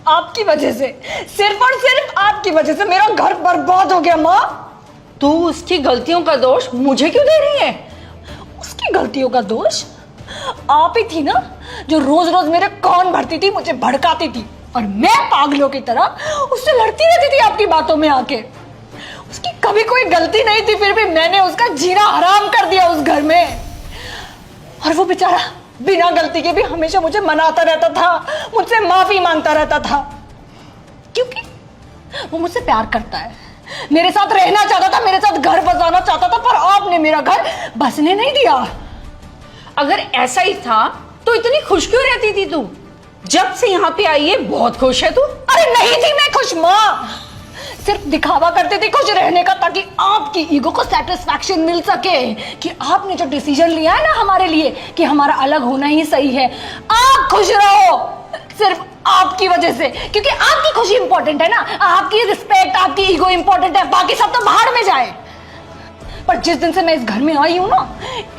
आपकी वजह से, सिर्फ और सिर्फ आपकी वजह से मेरा घर बर्बाद हो गया। माँ, तू उसकी गलतियों का दोष मुझे क्यों दे रही है? उसकी गलतियों का दोष आप ही थी ना, जो रोज रोज मेरे कान भरती थी, मुझे भड़काती थी, और मैं पागलों की तरह उससे लड़ती रहती थी आपकी बातों में आके। उसकी कभी कोई गलती नहीं थी, फिर भी मैंने उसका जीना हराम कर दिया उस घर में। और वो बेचारा बिना गलती के भी हमेशा मुझे मनाता रहता था, मुझसे माफी मांगता रहता था, क्योंकि वो मुझसे प्यार करता है, मेरे साथ रहना चाहता था, मेरे साथ घर बसाना चाहता था, पर आपने मेरा घर बसने नहीं दिया। अगर ऐसा ही था तो इतनी खुश क्यों रहती थी तू? जब से यहाँ पे आई है बहुत खुश है तू। अरे नहीं थी मैं खुश माँ, सिर्फ दिखावा करते थे खुश रहने का, ताकि आपकी ईगो को सेटिस्फैक्शन मिल सके कि आपने जो डिसीजन लिया है ना हमारे लिए कि हमारा अलग होना ही सही है, आप खुश रहो, सिर्फ आपकी वजह से, क्योंकि आपकी खुशी इंपॉर्टेंट है ना, आपकी रिस्पेक्ट, आपकी ईगो इंपॉर्टेंट है, बाकी सब तो भाड़ में जाए। पर जिस दिन से मैं इस घर में आई हूं ना,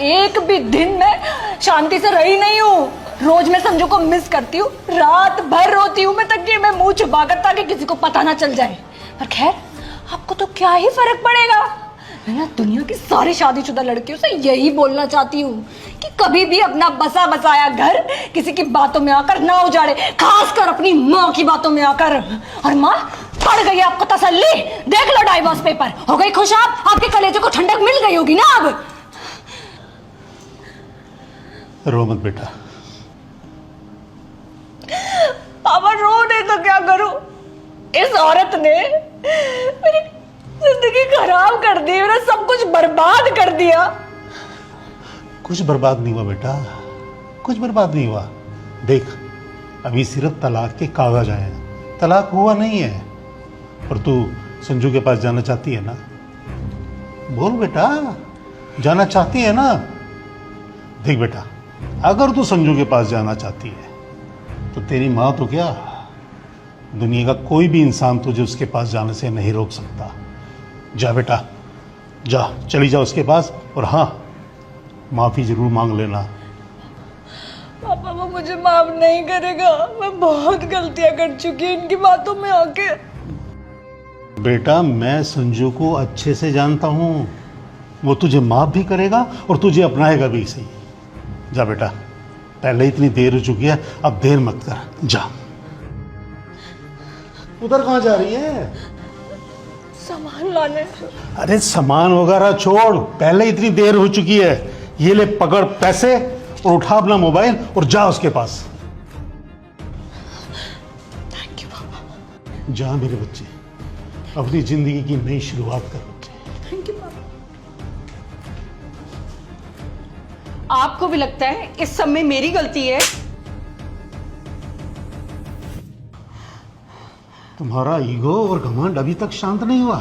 एक भी दिन मैं शांति से रही नहीं हूं। रोज मैं संजू को मिस करती हूँ, रात भर रोती हूँ मैं तकिए में मुंह छुपाकर, ताकि किसी को पता ना चल जाए। पर खैर, आपको तो क्या ही फर्क पड़ेगा। मैं ना दुनिया की सारी शादीशुदा लड़कियों से यही बोलना चाहती हूँ कि कभी भी अपना बसा बसाया घर किसी की बातों में आकर ना उजाड़े, खासकर अपनी माँ की बातों में आकर। और माँ, पड़ गई आपको तसल्ली, देख लो डाइवोर्स पेपर, हो गई खुश आप, आपके कलेजे को ठंडक मिल गई होगी ना अब। रो मत बेटा। पापा रो नहीं तो क्या करूं, इस औरत ने मेरी जिंदगी खराब कर दी, मेरा सब कुछ बर्बाद कर दिया। कुछ बर्बाद नहीं हुआ बेटा, कुछ बर्बाद नहीं हुआ। देख, अभी सिर्फ तलाक के कागज आए हैं, तलाक हुआ नहीं है। और तू संजू के पास जाना चाहती है ना? बोल बेटा, जाना चाहती है ना? देख बेटा, अगर तू संजू के पास जाना चाहती है तो तेरी माँ तो क्या, दुनिया का कोई भी इंसान तुझे उसके पास जाने से नहीं रोक सकता। जा बेटा, जा, चली जा उसके पास, और हाँ, माफी जरूर मांग लेना। पापा वो मुझे माफ नहीं करेगा, मैं बहुत गलतियां कर चुकी हूँ इनकी बातों में आके। बेटा, मैं संजू को अच्छे से जानता हूँ, वो तुझे माफ भी करेगा और तुझे अपनाएगा भी सही। जा बेटा, पहले इतनी देर हो चुकी है, अब देर मत कर, जा। उधर कहाँ जा रही है? सामान लाने। अरे सामान वगैरह छोड़, पहले इतनी देर हो चुकी है। ये ले, पकड़ पैसे और उठा अपना मोबाइल और जा उसके पास। थैंक यू पापा। जा मेरे बच्चे, अपनी जिंदगी की नई शुरुआत कर बच्चे। थैंक यू पापा। आपको भी लगता है इस सब में मेरी गलती है? तुम्हारा ईगो और घमंड अभी तक शांत नहीं हुआ,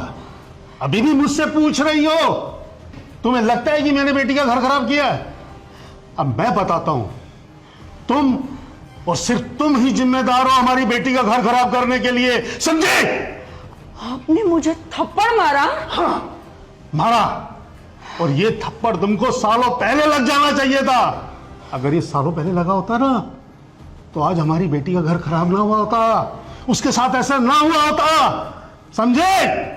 अभी भी मुझसे पूछ रही हो? तुम्हें लगता है कि मैंने बेटी का घर खराब किया है? अब मैं बताता हूं, तुम और सिर्फ तुम ही जिम्मेदार हो हमारी बेटी का घर खराब करने के लिए, समझे? आपने मुझे थप्पड़ मारा? हाँ, मारा, और ये थप्पड़ तुमको सालों पहले लग जाना चाहिए था। अगर ये सालों पहले लगा होता ना, तो आज हमारी बेटी का घर खराब ना हुआ होता, उसके साथ ऐसा ना हुआ होता, समझे?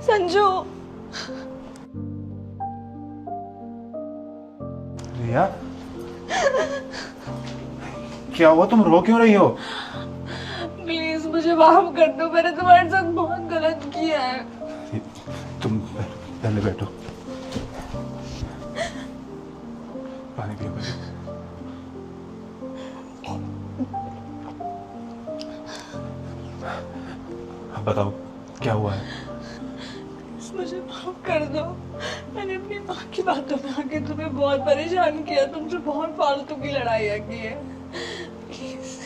संजू, रिया, क्या हुआ? तुम रो क्यों रही हो? प्लीज मुझे माफ कर दो, मैंने तुम्हारे साथ बहुत गलत किया है। तुम पहले बैठो, पानी पियो पहले। अब बताओ क्या हुआ है? मुझे माफ कर दो, मैंने अपनी माँ की बातों में आके तुम्हें बहुत परेशान किया, तुमसे बहुत फालतू की लड़ाइयाँ की है। प्लीज।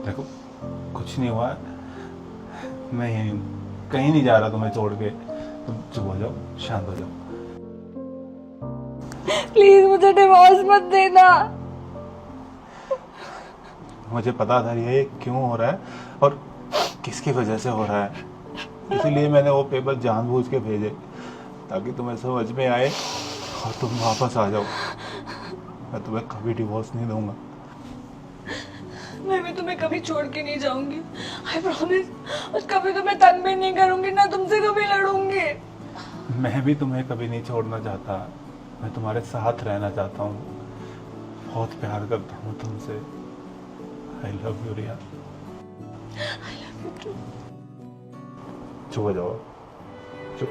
देखो, कुछ नहीं हुआ, मैं यहीं हूँ, कहीं नहीं जा रहा तुम्हें छोड़ के। तुम चुप हो जाओ, शांत हो जाओ। प्लीज मुझे डिवोर्स मत देना। मुझे पता था ये क्यों हो रहा है और किसकी वजह से हो रहा है, इसीलिए मैंने वो पेपर जानबूझ के भेजे ताकि तुम्हें समझ में आए और तुम वापस आ जाओ। मैं तुम्हें कभी डिवोर्स नहीं दूंगा। मैं भी तुम्हें कभी छोड़ के नहीं जाऊंगी, आई प्रॉमिस। और कभी तुम्हें तंग भी नहीं करूंगी, ना तुमसे कभी लड़ूंगी। मैं भी तुम्हें कभी नहीं छोड़ना चाहता, मैं तुम्हारे साथ रहना चाहता हूँ। बहुत प्यार करता हूँ तुमसे। आई लव यू रिया। चुप हो जाओ, चुप।